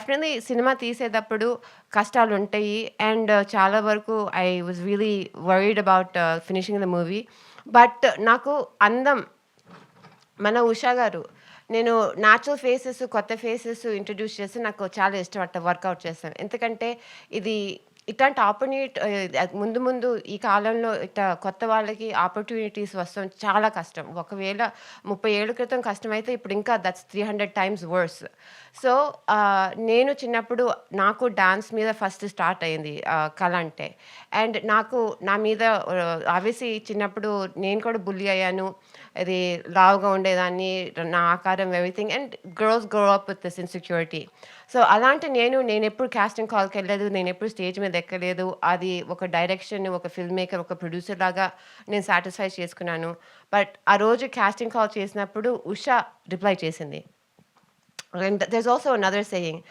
Definitely cinema తీసేటప్పుడు కష్టాలుంటాయి. And చాలా వరకు I was really worried about finishing the movie. But నాకు అందం మన ఉషా గారు. నేను నేచురల్ ఫేసెస్, కొత్త ఫేసెస్ ఇంట్రొడ్యూస్ చేస్తే నాకు చాలా ఇష్టం అట్లా వర్కౌట్ చేస్తాను. ఎందుకంటే ఇది ఇట్లాంటి ముందు ముందు ఈ కాలంలో ఇట్టా కొత్త వాళ్ళకి ఆపర్చునిటీస్ వస్తాం చాలా కష్టం. ఒకవేళ 30 ఏళ్ల క్రితం కష్టమైతే ఇప్పుడు ఇంకా దట్స్ 300 టైమ్స్ వర్స్. సో, నేను చిన్నప్పుడు నాకు డాన్స్ మీద ఫస్ట్ స్టార్ట్ అయింది కళ అంటే. అండ్ నాకు నా మీద ఆబ్వియస్లీ చిన్నప్పుడు నేను కూడా బుల్లీ అయ్యాను. అది లావుగా ఉండేదాన్ని. నా ఆకారం everything and girls grow up with this insecurity. So, అలాంటి నేనెప్పుడు కాస్టింగ్ కాల్‌కెళ్ళలేదు. నేనెప్పుడు స్టేజ్ మీద ఎక్కలేదు. అది ఒక డైరెక్షన్, ఒక ఫిల్మ్ మేకర్, ఒక ప్రొడ్యూసర్ లాగా నేను సాటిస్ఫై చేసుకున్నాను. బట్ ఆ రోజు కాస్టింగ్ కాల్ చేసినప్పుడు ఉష రిప్లై చేసింది. And there's also another saying.